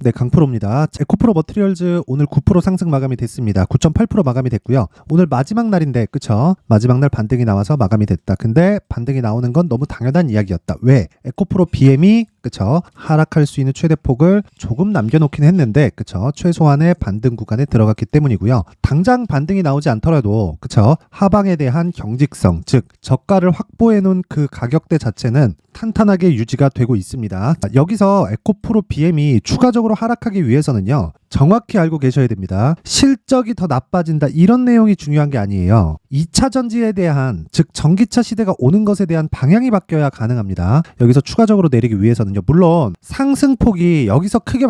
네, 강프로입니다. 에코프로 머티리얼즈 오늘 9% 상승 마감이 됐습니다. 9.8% 마감이 됐고요. 오늘 마지막 날인데, 그쵸? 마지막 날 반등이 나와서 마감이 됐다. 근데 반등이 나오는 건 너무 당연한 이야기였다. 왜? 에코프로 BM이 그쵸? 하락할 수 있는 최대폭을 조금 남겨놓긴 했는데, 그쵸? 최소한의 반등 구간에 들어갔기 때문이고요. 당장 반등이 나오지 않더라도, 그쵸? 하방에 대한 경직성, 즉 저가를 확보해놓은 그 가격대 자체는 탄탄하게 유지가 되고 있습니다. 여기서 에코프로 BM이 추가적으로 하락하기 위해서는요, 정확히 알고 계셔야 됩니다. 실적이 더 나빠진다, 이런 내용이 중요한 게 아니에요. 2차 전지에 대한, 즉 전기차 시대가 오는 것에 대한 방향이 바뀌어야 가능합니다. 여기서 추가적으로 내리기 위해서는요, 물론 상승폭이 여기서 크게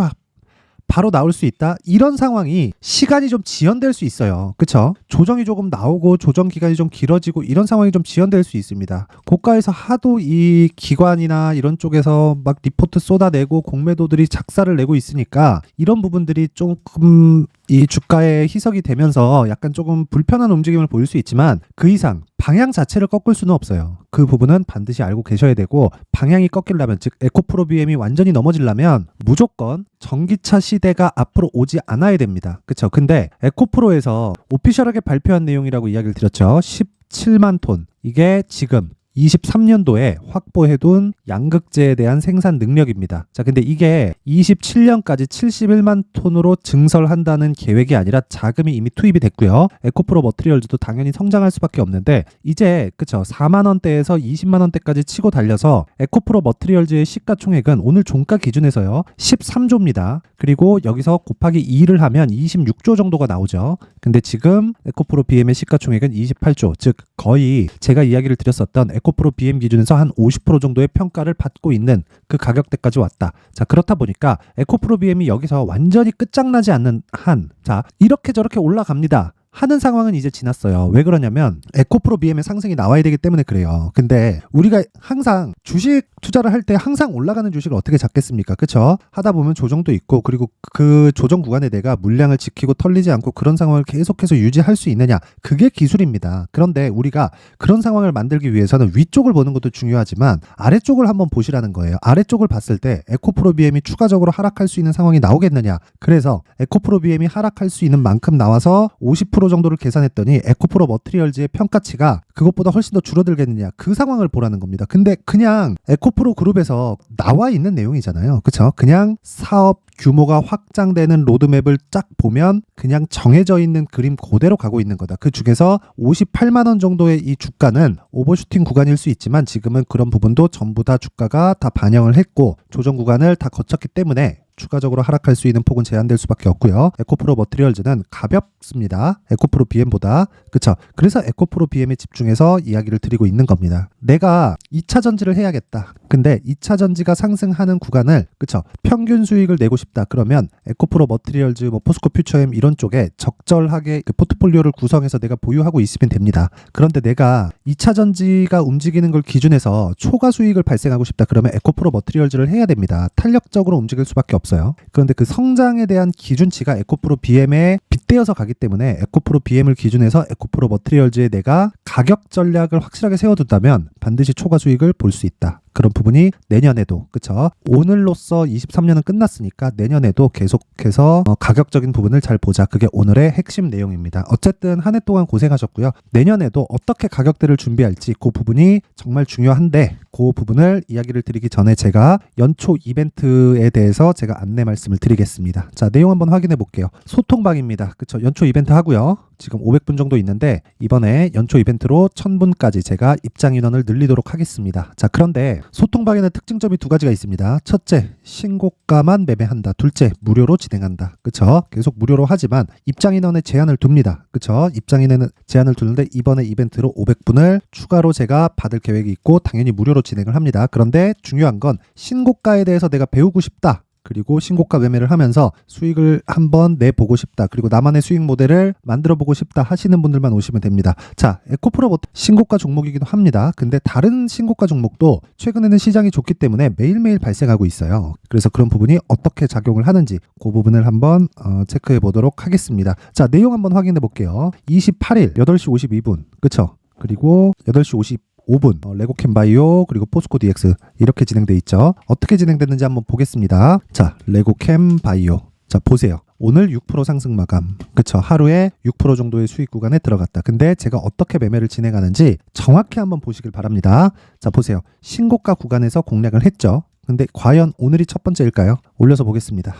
바로 나올 수 있다, 이런 상황이 시간이 좀 지연될 수 있어요. 그쵸? 조정이 조금 나오고 조정 기간이 좀 길어지고 이런 상황이 좀 지연될 수 있습니다. 고가에서 하도 이 기관이나 이런 쪽에서 막 리포트 쏟아내고 공매도들이 작사를 내고 있으니까 이런 부분들이 조금 이 주가에 희석이 되면서 약간 조금 불편한 움직임을 보일 수 있지만 그 이상 방향 자체를 꺾을 수는 없어요. 그 부분은 반드시 알고 계셔야 되고, 방향이 꺾이려면, 즉 에코프로 BM이 완전히 넘어지려면 무조건 전기차 시대가 앞으로 오지 않아야 됩니다. 그쵸? 근데 에코프로에서 오피셜하게 발표한 내용이라고 이야기를 드렸죠. 17만 톤. 이게 지금 23년도에 확보해둔 양극재에 대한 생산 능력입니다. 자, 근데 이게 27년까지 71만 톤으로 증설한다는 계획이 아니라 자금이 이미 투입이 됐고요. 에코프로 머티리얼즈도 당연히 성장할 수밖에 없는데, 이제 그쵸, 4만 원대에서 20만 원대까지 치고 달려서 에코프로 머티리얼즈의 시가총액은 오늘 종가 기준에서요 13조입니다. 그리고 여기서 곱하기 2를 하면 26조 정도가 나오죠. 근데 지금 에코프로 BM의 시가총액은 28조, 즉 거의 제가 이야기를 드렸었던 에코프로 BM 기준에서 한 50% 정도의 평가를 받고 있는 그 가격대까지 왔다. 자, 그렇다 보니까 에코프로 BM이 여기서 완전히 끝장나지 않는 한, 자, 이렇게 저렇게 올라갑니다 하는 상황은 이제 지났어요. 왜 그러냐면 에코프로 BM의 상승이 나와야 되기 때문에 그래요. 근데 우리가 항상 주식 투자를 할 때 항상 올라가는 주식을 어떻게 잡겠습니까? 그쵸? 하다 보면 조정도 있고, 그리고 그 조정 구간에 내가 물량을 지키고 털리지 않고 그런 상황을 계속해서 유지할 수 있느냐, 그게 기술입니다. 그런데 우리가 그런 상황을 만들기 위해서는 위쪽을 보는 것도 중요하지만 아래쪽을 한번 보시라는 거예요. 아래쪽을 봤을 때 에코프로 BM이 추가적으로 하락할 수 있는 상황이 나오겠느냐. 그래서 에코프로 BM이 하락할 수 있는 만큼 나와서 50% 정도를 계산했더니 에코프로 머티리얼즈의 평가치가 그것보다 훨씬 더 줄어들겠느냐, 그 상황을 보라는 겁니다. 근데 그냥 에코프로 그룹에서 나와 있는 내용이잖아요. 그쵸? 그냥 사업 규모가 확장되는 로드맵을 쫙 보면 그냥 정해져 있는 그림 그대로 가고 있는 거다. 그 중에서 58만 원 정도의 이 주가는 오버슈팅 구간일 수 있지만 지금은 그런 부분도 전부 다 주가가 다 반영을 했고 조정 구간을 다 거쳤기 때문에 추가적으로 하락할 수 있는 폭은 제한될 수밖에 없고요. 에코프로 머티리얼즈는 가볍습니다. 에코프로 BM보다. 그쵸? 그래서 에코프로 BM에 집중해서 이야기를 드리고 있는 겁니다. 내가 2차 전지를 해야겠다. 근데 2차 전지가 상승하는 구간을, 그쵸, 평균 수익을 내고 싶다. 그러면 에코프로 머티리얼즈, 뭐 포스코 퓨처엠 이런 쪽에 적절하게 그 포트폴리오를 구성해서 내가 보유하고 있으면 됩니다. 그런데 내가 2차 전지가 움직이는 걸 기준해서 초과 수익을 발생하고 싶다. 그러면 에코프로 머티리얼즈를 해야 됩니다. 탄력적으로 움직일 수밖에 없어요. 그런데 그 성장에 대한 기준치가 에코프로 BM에 빗대어서 가기 때문에 에코프로 BM을 기준해서 에코프로 머티리얼즈에 내가 가격 전략을 확실하게 세워둔다면 반드시 초과 수익을 볼 수 있다. 그런 부분이 내년에도, 그쵸? 오늘로써 23년은 끝났으니까 내년에도 계속해서 가격적인 부분을 잘 보자. 그게 오늘의 핵심 내용입니다. 어쨌든 한 해 동안 고생하셨고요. 내년에도 어떻게 가격대를 준비할지 그 부분이 정말 중요한데, 그 부분을 이야기를 드리기 전에 제가 연초 이벤트에 대해서 제가 안내 말씀을 드리겠습니다. 자, 내용 한번 확인해 볼게요. 소통방입니다. 그쵸? 연초 이벤트 하고요. 지금 500분 정도 있는데 이번에 연초 이벤트로 1000분까지 제가 입장 인원을 늘리도록 하겠습니다. 자, 그런데 소통방에는 특징점이 두 가지가 있습니다. 첫째, 신고가만 매매한다. 둘째, 무료로 진행한다. 그쵸? 계속 무료로 하지만 입장 인원에 제한을 둡니다. 그쵸? 입장 인원에 제한을 두는데 이번에 이벤트로 500분을 추가로 제가 받을 계획이 있고 당연히 무료로 진행을 합니다. 그런데 중요한 건 신고가에 대해서 내가 배우고 싶다. 그리고 신고가 매매를 하면서 수익을 한번 내보고 싶다. 그리고 나만의 수익 모델을 만들어 보고 싶다 하시는 분들만 오시면 됩니다. 자, 에코프로 신고가 종목이기도 합니다. 근데 다른 신고가 종목도 최근에는 시장이 좋기 때문에 매일매일 발생하고 있어요. 그래서 그런 부분이 어떻게 작용을 하는지 그 부분을 한번 체크해 보도록 하겠습니다. 자, 내용 한번 확인해 볼게요. 28일 8시 52분. 그쵸? 그리고 8시 5분 레고캠 바이오 그리고 포스코 DX 이렇게 진행돼 있죠. 어떻게 진행됐는지 한번 보겠습니다. 자, 레고캠 바이오. 자, 보세요. 오늘 6% 상승 마감. 그쵸. 하루에 6% 정도의 수익 구간에 들어갔다. 근데 제가 어떻게 매매를 진행하는지 정확히 한번 보시길 바랍니다. 자, 보세요. 신고가 구간에서 공략을 했죠. 근데 과연 오늘이 첫 번째일까요? 올려서 보겠습니다.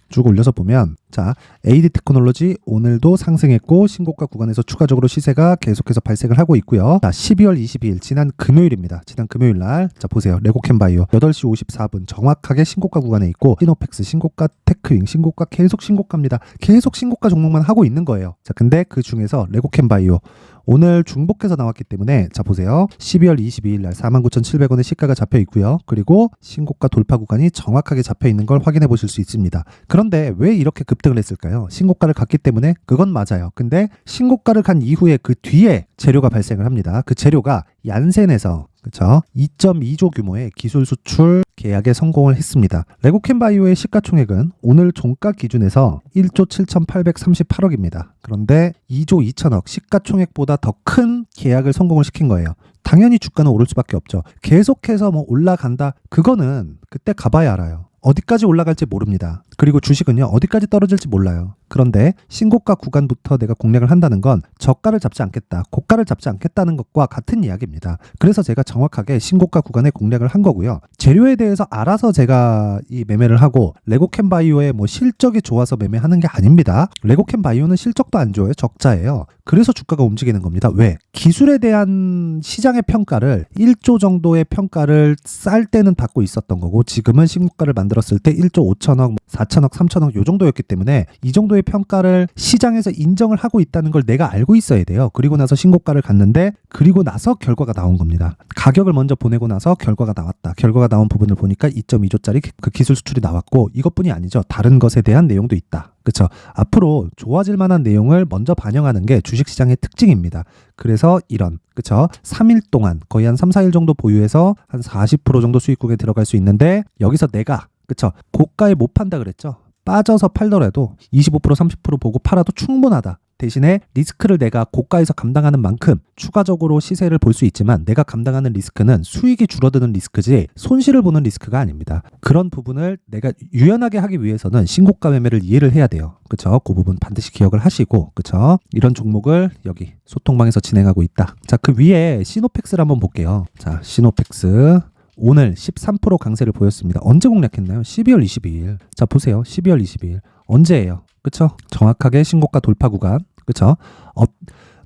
쭉 올려서 보면 자, AD 테크놀로지 오늘도 상승했고 신고가 구간에서 추가적으로 시세가 계속해서 발생을 하고 있고요. 자, 12월 22일 지난 금요일입니다. 지난 금요일 날 자, 보세요. 레고캠 바이오 8시 54분 정확하게 신고가 구간에 있고 시노펙스 신고가, 테크윙 신고가, 계속 신고가입니다. 계속 신고가 종목만 하고 있는 거예요. 자, 근데 그 중에서 레고캠 바이오 오늘 중복해서 나왔기 때문에 자, 보세요. 12월 22일 날 49,700원의 시가가 잡혀 있고요. 그리고 신고가 돌파 구간이 정확하게 잡혀 있는 걸 확인해 보실 수 있습니다. 그런데 왜 이렇게 급등을 했을까요? 신고가를 갔기 때문에 그건 맞아요. 근데 신고가를 간 이후에 그 뒤에 재료가 발생을 합니다. 그 재료가 얀센에서 그렇죠? 2.2조 규모의 기술 수출 계약에 성공을 했습니다. 레고캠 바이오의 시가총액은 오늘 종가 기준에서 1조 7,838억입니다. 그런데 2조 2천억 시가총액보다 더 큰 계약을 성공을 시킨 거예요. 당연히 주가는 오를 수밖에 없죠. 계속해서 뭐 올라간다. 그거는 그때 가봐야 알아요. 어디까지 올라갈지 모릅니다. 그리고 주식은요, 어디까지 떨어질지 몰라요. 그런데 신고가 구간부터 내가 공략을 한다는 건 저가를 잡지 않겠다, 고가를 잡지 않겠다는 것과 같은 이야기입니다. 그래서 제가 정확하게 신고가 구간에 공략을 한 거고요. 재료에 대해서 알아서 제가 이 매매를 하고 레고캠 바이오의 뭐 실적이 좋아서 매매하는 게 아닙니다. 레고캠 바이오는 실적도 안 좋아요. 적자예요. 그래서 주가가 움직이는 겁니다. 왜? 기술에 대한 시장의 평가를 1조 정도의 평가를 쌀 때는 받고 있었던 거고 지금은 신고가를 만들었을 때 1조 5천억, 4천억, 3천억 요 정도였기 때문에 이 정도의 평가를 시장에서 인정을 하고 있다는 걸 내가 알고 있어야 돼요. 그리고 나서 신고가를 갔는데 그리고 나서 결과가 나온 겁니다. 가격을 먼저 보내고 나서 결과가 나왔다. 결과가 나온 부분을 보니까 2.2조짜리 그 기술 수출이 나왔고 이것뿐이 아니죠. 다른 것에 대한 내용도 있다. 그렇죠. 앞으로 좋아질 만한 내용을 먼저 반영하는 게 주식시장의 특징입니다. 그래서 이런 그렇죠. 3일 동안 거의 한 3, 4일 정도 보유해서 한 40% 정도 수익국에 들어갈 수 있는데 여기서 내가 그렇죠. 고가에 못 판다 그랬죠. 빠져서 팔더라도 25% 30% 보고 팔아도 충분하다. 대신에 리스크를 내가 고가에서 감당하는 만큼 추가적으로 시세를 볼 수 있지만 내가 감당하는 리스크는 수익이 줄어드는 리스크지 손실을 보는 리스크가 아닙니다. 그런 부분을 내가 유연하게 하기 위해서는 신고가 매매를 이해를 해야 돼요. 그렇죠? 그 부분 반드시 기억을 하시고 그렇죠? 이런 종목을 여기 소통방에서 진행하고 있다. 자, 그 위에 시노펙스를 한번 볼게요. 자, 시노펙스 오늘 13% 강세를 보였습니다. 언제 공략했나요? 12월 22일. 자, 보세요. 12월 22일. 언제예요? 그쵸? 정확하게 신고가 돌파 구간. 그쵸?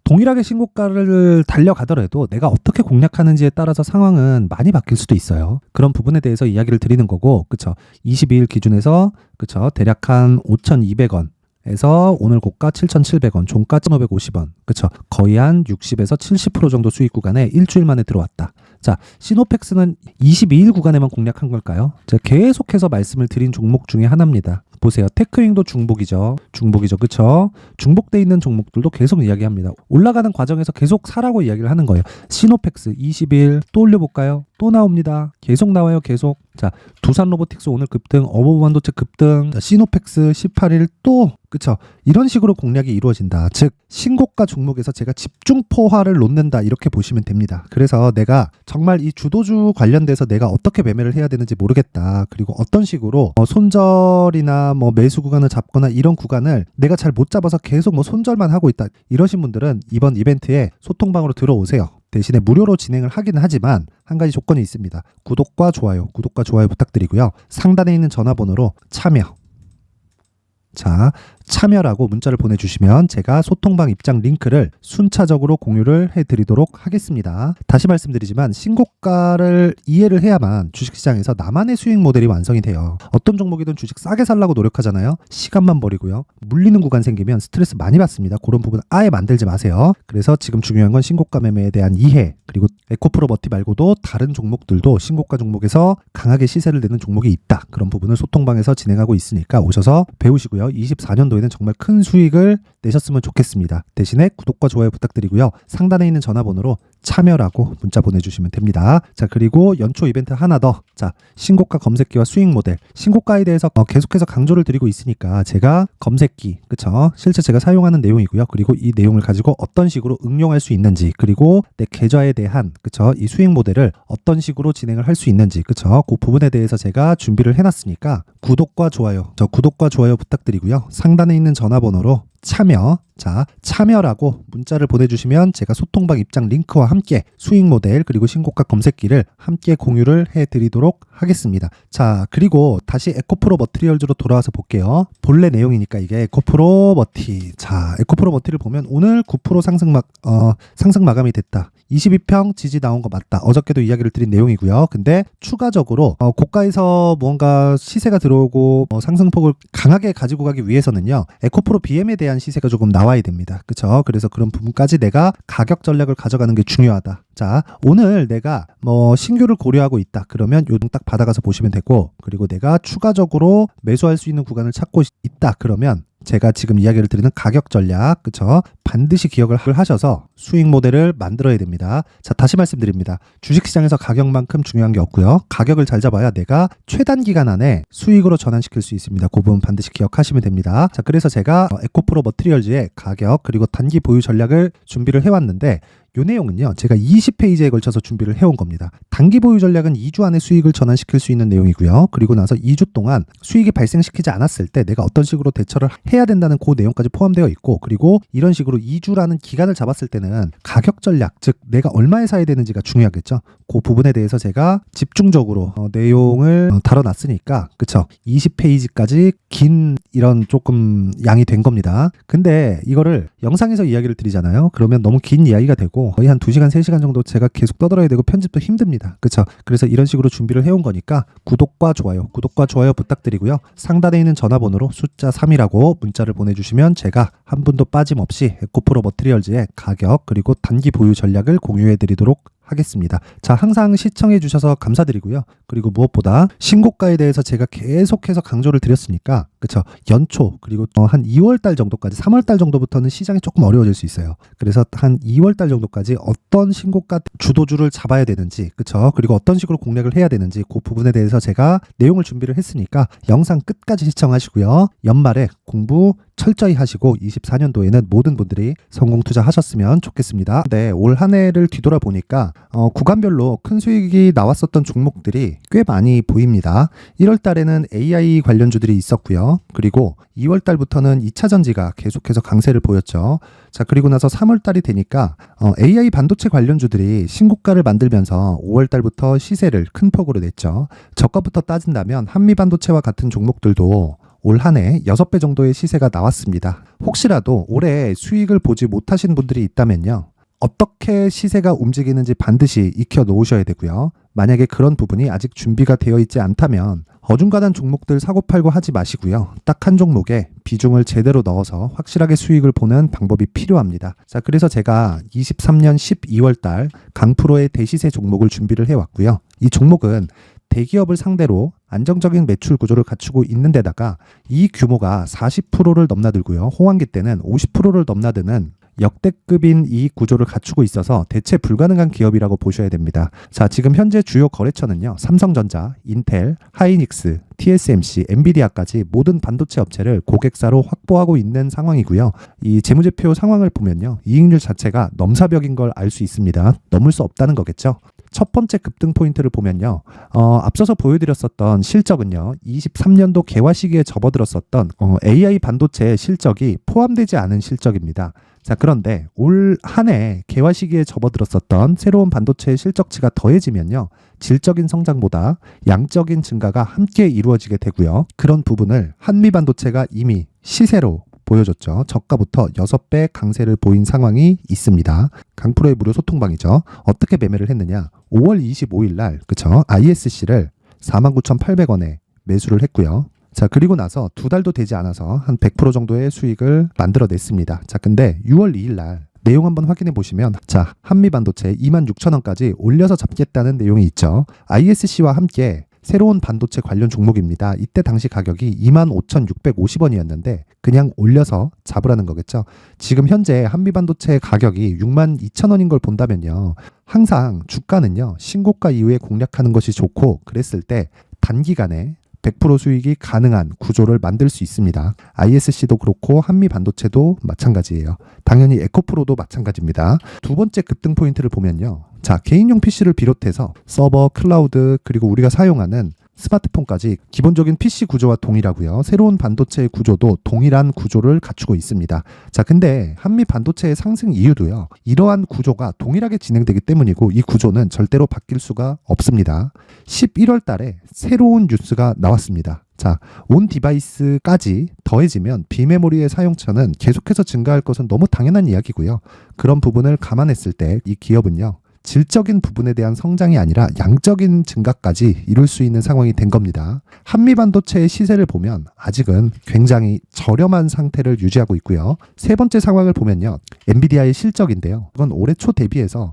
동일하게 신고가를 달려가더라도 내가 어떻게 공략하는지에 따라서 상황은 많이 바뀔 수도 있어요. 그런 부분에 대해서 이야기를 드리는 거고, 그쵸? 22일 기준에서, 그쵸? 대략 한 5,200원. 에서 오늘 고가 7,700원, 종가 1,550원. 그쵸? 거의 한 60에서 70% 정도 수익 구간에 일주일 만에 들어왔다. 자, 시노펙스는 22일 구간에만 공략한 걸까요? 제가 계속해서 말씀을 드린 종목 중에 하나입니다. 보세요. 테크윙도 중복이죠. 중복이죠. 그쵸? 중복돼 있는 종목들도 계속 이야기합니다. 올라가는 과정에서 계속 사라고 이야기를 하는 거예요. 시노펙스 20일 또 올려볼까요? 또 나옵니다. 계속 나와요. 계속. 자, 두산 로보틱스 오늘 급등, 어버브 반도체 급등, 자, 시노펙스 18일 또 그쵸? 이런 식으로 공략이 이루어진다. 즉 신고가 종목에서 제가 집중포화를 놓는다 이렇게 보시면 됩니다. 그래서 내가 정말 이 주도주 관련돼서 내가 어떻게 매매를 해야 되는지 모르겠다. 그리고 어떤 식으로 손절이나 뭐 매수 구간을 잡거나 이런 구간을 내가 잘 못 잡아서 계속 뭐 손절만 하고 있다. 이러신 분들은 이번 이벤트에 소통방으로 들어오세요. 대신에 무료로 진행을 하기는 하지만 한 가지 조건이 있습니다. 구독과 좋아요 부탁드리고요. 상단에 있는 전화번호로 참여. 자, 참여라고 문자를 보내주시면 제가 소통방 입장 링크를 순차적으로 공유를 해드리도록 하겠습니다. 다시 말씀드리지만 신고가를 이해를 해야만 주식시장에서 나만의 수익 모델이 완성이 돼요. 어떤 종목이든 주식 싸게 살라고 노력하잖아요. 시간만 버리고요. 물리는 구간 생기면 스트레스 많이 받습니다. 그런 부분 아예 만들지 마세요. 그래서 지금 중요한 건 신고가 매매에 대한 이해, 그리고 에코프로 머티 말고도 다른 종목들도 신고가 종목에서 강하게 시세를 내는 종목이 있다. 그런 부분을 소통방에서 진행하고 있으니까 오셔서 배우시고요. 24년도에는 정말 큰 수익을 내셨으면 좋겠습니다. 대신에 구독과 좋아요 부탁드리고요. 상단에 있는 전화번호로 참여라고 문자 보내주시면 됩니다. 자, 그리고 연초 이벤트 하나 더. 자, 신고가 검색기와 수익 모델. 신고가에 대해서 계속해서 강조를 드리고 있으니까 제가 검색기, 그쵸? 실제 제가 사용하는 내용이고요. 그리고 이 내용을 가지고 어떤 식으로 응용할 수 있는지, 그리고 내 계좌에 대한, 그쵸? 이 수익 모델을 어떤 식으로 진행을 할 수 있는지, 그쵸? 그 부분에 대해서 제가 준비를 해놨으니까 구독과 좋아요, 구독과 좋아요 부탁드리고요. 상단에 있는 전화번호로 참여라고 문자를 보내주시면 제가 소통방 입장 링크와 함께 수익 모델 그리고 신고가 검색기를 함께 공유를 해드리도록 하겠습니다. 자, 그리고 다시 에코프로 머티리얼즈로 돌아와서 볼게요. 본래 내용이니까 이게 에코프로 머티. 자, 에코프로 머티를 보면 오늘 9% 상승 마감이 됐다. 22평 지지 나온 거 맞다. 어저께도 이야기를 드린 내용이고요. 근데 추가적으로 고가에서 무언가 시세가 들어오고 상승폭을 강하게 가지고 가기 위해서는요, 에코프로 BM에 대한 시세가 조금 나와야 됩니다. 그쵸? 그래서 그런 부분까지 내가 가격 전략을 가져가는 게 중요하다. 자, 오늘 내가 신규를 고려하고 있다. 그러면 요동 딱 받아가서 보시면 되고, 그리고 내가 추가적으로 매수할 수 있는 구간을 찾고 있다. 그러면 제가 지금 이야기를 드리는 가격 전략, 그쵸? 반드시 기억을 하셔서 수익 모델을 만들어야 됩니다. 자, 다시 말씀드립니다. 주식시장에서 가격만큼 중요한 게 없고요. 가격을 잘 잡아야 내가 최단 기간 안에 수익으로 전환시킬 수 있습니다. 그 부분 반드시 기억하시면 됩니다. 자, 그래서 제가 에코프로 머티리얼즈의 가격 그리고 단기 보유 전략을 준비를 해왔는데, 요 내용은요, 제가 20페이지에 걸쳐서 준비를 해온 겁니다. 단기 보유 전략은 2주 안에 수익을 전환시킬 수 있는 내용이고요. 그리고 나서 2주 동안 수익이 발생시키지 않았을 때 내가 어떤 식으로 대처를 해야 된다는 그 내용까지 포함되어 있고, 그리고 이런 식으로 2주라는 기간을 잡았을 때는 가격 전략, 즉 내가 얼마에 사야 되는지가 중요하겠죠. 그 부분에 대해서 제가 집중적으로 내용을 다뤄놨으니까, 그쵸? 20페이지까지 긴 이런 조금 양이 된 겁니다. 근데 이거를 영상에서 이야기를 드리잖아요. 그러면 너무 긴 이야기가 되고 거의 한 2시간, 3시간 정도 제가 계속 떠들어야 되고 편집도 힘듭니다. 그쵸? 그래서 이런 식으로 준비를 해온 거니까 구독과 좋아요 부탁드리고요. 상단에 있는 전화번호로 숫자 3이라고 문자를 보내주시면 제가 한 분도 빠짐없이 에코프로 머티리얼즈의 가격 그리고 단기 보유 전략을 공유해드리도록 하겠습니다. 자, 항상 시청해 주셔서 감사드리고요. 그리고 무엇보다 신고가에 대해서 제가 계속해서 강조를 드렸으니까, 그쵸? 연초 그리고 한 2월달 정도까지, 3월달 정도부터는 시장이 조금 어려워질 수 있어요. 그래서 한 2월달 정도까지 어떤 신고가 주도주를 잡아야 되는지, 그쵸? 그리고 어떤 식으로 공략을 해야 되는지 그 부분에 대해서 제가 내용을 준비를 했으니까 영상 끝까지 시청하시고요. 연말에 공부 철저히 하시고 24년도에는 모든 분들이 성공 투자하셨으면 좋겠습니다. 네, 올 한 해를 뒤돌아보니까 구간별로 큰 수익이 나왔었던 종목들이 꽤 많이 보입니다. 1월 달에는 AI 관련주들이 있었고요. 그리고 2월 달부터는 2차 전지가 계속해서 강세를 보였죠. 자, 그리고 나서 3월 달이 되니까 AI 반도체 관련주들이 신고가를 만들면서 5월 달부터 시세를 큰 폭으로 냈죠. 저가부터 따진다면 한미 반도체와 같은 종목들도 올 한 해 6배 정도의 시세가 나왔습니다. 혹시라도 올해 수익을 보지 못하신 분들이 있다면요, 어떻게 시세가 움직이는지 반드시 익혀 놓으셔야 되고요. 만약에 그런 부분이 아직 준비가 되어 있지 않다면 어중간한 종목들 사고팔고 하지 마시고요. 딱 한 종목에 비중을 제대로 넣어서 확실하게 수익을 보는 방법이 필요합니다. 자, 그래서 제가 23년 12월 달 강프로의 대시세 종목을 준비를 해왔고요. 이 종목은 대기업을 상대로 안정적인 매출 구조를 갖추고 있는 데다가 이 규모가 40%를 넘나들고요. 호황기 때는 50%를 넘나드는 역대급인 이 구조를 갖추고 있어서 대체 불가능한 기업이라고 보셔야 됩니다. 자, 지금 현재 주요 거래처는요, 삼성전자, 인텔, 하이닉스, TSMC, 엔비디아까지 모든 반도체 업체를 고객사로 확보하고 있는 상황이고요. 이 재무제표 상황을 보면요, 이익률 자체가 넘사벽인 걸 알 수 있습니다. 넘을 수 없다는 거겠죠. 첫 번째 급등 포인트를 보면요, 앞서서 보여드렸었던 실적은요, 23년도 개화 시기에 접어들었었던 AI 반도체의 실적이 포함되지 않은 실적입니다. 자, 그런데 올 한 해 개화 시기에 접어들었었던 새로운 반도체의 실적치가 더해지면요, 질적인 성장보다 양적인 증가가 함께 이루어지게 되고요. 그런 부분을 한미 반도체가 이미 시세로 보여줬죠. 저가부터 6배 강세를 보인 상황이 있습니다. 강프로의 무료 소통방이죠. 어떻게 매매를 했느냐? 5월 25일 날, 그쵸? ISC를 49,800원에 매수를 했고요. 자, 그리고 나서 2달도 되지 않아서 한 100% 정도의 수익을 만들어냈습니다. 자, 근데 6월 2일 날 내용 한번 확인해 보시면, 자, 한미 반도체 26,000원까지 올려서 잡겠다는 내용이 있죠. ISC와 함께 새로운 반도체 관련 종목입니다. 이때 당시 가격이 25,650원이었는데 그냥 올려서 잡으라는 거겠죠. 지금 현재 한미반도체 가격이 62,000원인 걸 본다면요. 항상 주가는요. 신고가 이후에 공략하는 것이 좋고 그랬을 때 단기간에 100% 수익이 가능한 구조를 만들 수 있습니다. ISC도 그렇고 한미반도체도 마찬가지예요. 당연히 에코프로도 마찬가지입니다. 두 번째 급등 포인트를 보면요. 자, 개인용 PC를 비롯해서 서버, 클라우드, 그리고 우리가 사용하는 스마트폰까지 기본적인 PC 구조와 동일하고요. 새로운 반도체의 구조도 동일한 구조를 갖추고 있습니다. 자, 근데 한미 반도체의 상승 이유도요. 이러한 구조가 동일하게 진행되기 때문이고 이 구조는 절대로 바뀔 수가 없습니다. 11월 달에 새로운 뉴스가 나왔습니다. 자, 온 디바이스까지 더해지면 비메모리의 사용처는 계속해서 증가할 것은 너무 당연한 이야기고요. 그런 부분을 감안했을 때 이 기업은요. 질적인 부분에 대한 성장이 아니라 양적인 증가까지 이룰 수 있는 상황이 된 겁니다. 한미반도체의 시세를 보면 아직은 굉장히 저렴한 상태를 유지하고 있고요. 세 번째 상황을 보면요. 엔비디아의 실적인데요. 이건 올해 초 대비해서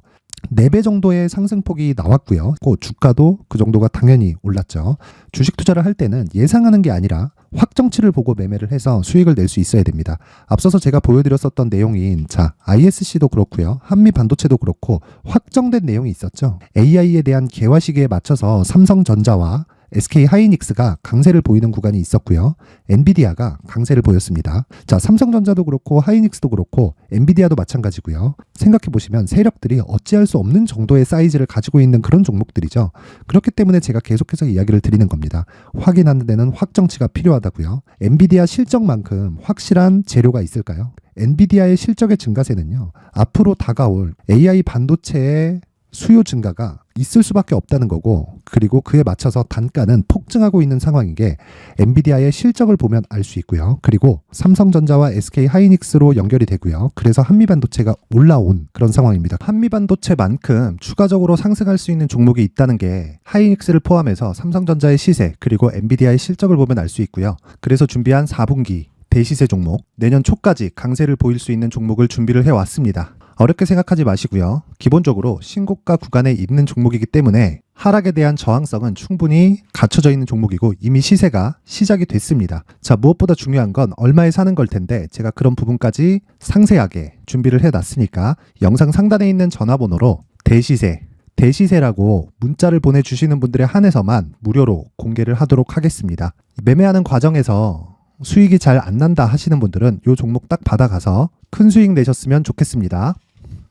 4배 정도의 상승폭이 나왔고요. 주가도 그 정도가 당연히 올랐죠. 주식 투자를 할 때는 예상하는 게 아니라 확정치를 보고 매매를 해서 수익을 낼 수 있어야 됩니다. 앞서서 제가 보여드렸었던 내용인 ISC도 그렇고요. 한미 반도체도 그렇고 확정된 내용이 있었죠. AI에 대한 개화 시기에 맞춰서 삼성전자와 SK 하이닉스가 강세를 보이는 구간이 있었고요. 엔비디아가 강세를 보였습니다. 자, 삼성전자도 그렇고 하이닉스도 그렇고 엔비디아도 마찬가지고요. 생각해 보시면 세력들이 어찌할 수 없는 정도의 사이즈를 가지고 있는 그런 종목들이죠. 그렇기 때문에 제가 계속해서 이야기를 드리는 겁니다. 확인하는 데는 확정치가 필요하다고요. 엔비디아 실적만큼 확실한 재료가 있을까요? 엔비디아의 실적의 증가세는요. 앞으로 다가올 AI 반도체의 수요 증가가 있을 수밖에 없다는 거고, 그리고 그에 맞춰서 단가는 폭증하고 있는 상황인 게 엔비디아의 실적을 보면 알 수 있고요. 그리고 삼성전자와 SK 하이닉스로 연결이 되고요. 그래서 한미반도체가 올라온 그런 상황입니다. 한미반도체만큼 추가적으로 상승할 수 있는 종목이 있다는 게 하이닉스를 포함해서 삼성전자의 시세 그리고 엔비디아의 실적을 보면 알 수 있고요. 그래서 준비한 4분기 대시세 종목, 내년 초까지 강세를 보일 수 있는 종목을 준비를 해왔습니다. 어렵게 생각하지 마시고요. 기본적으로 신고가 구간에 있는 종목이기 때문에 하락에 대한 저항성은 충분히 갖춰져 있는 종목이고 이미 시세가 시작이 됐습니다. 자, 무엇보다 중요한 건 얼마에 사는 걸 텐데 제가 그런 부분까지 상세하게 준비를 해놨으니까 영상 상단에 있는 전화번호로 대시세라고 문자를 보내주시는 분들에 한해서만 무료로 공개를 하도록 하겠습니다. 매매하는 과정에서 수익이 잘 안 난다 하시는 분들은 이 종목 딱 받아가서 큰 수익 내셨으면 좋겠습니다.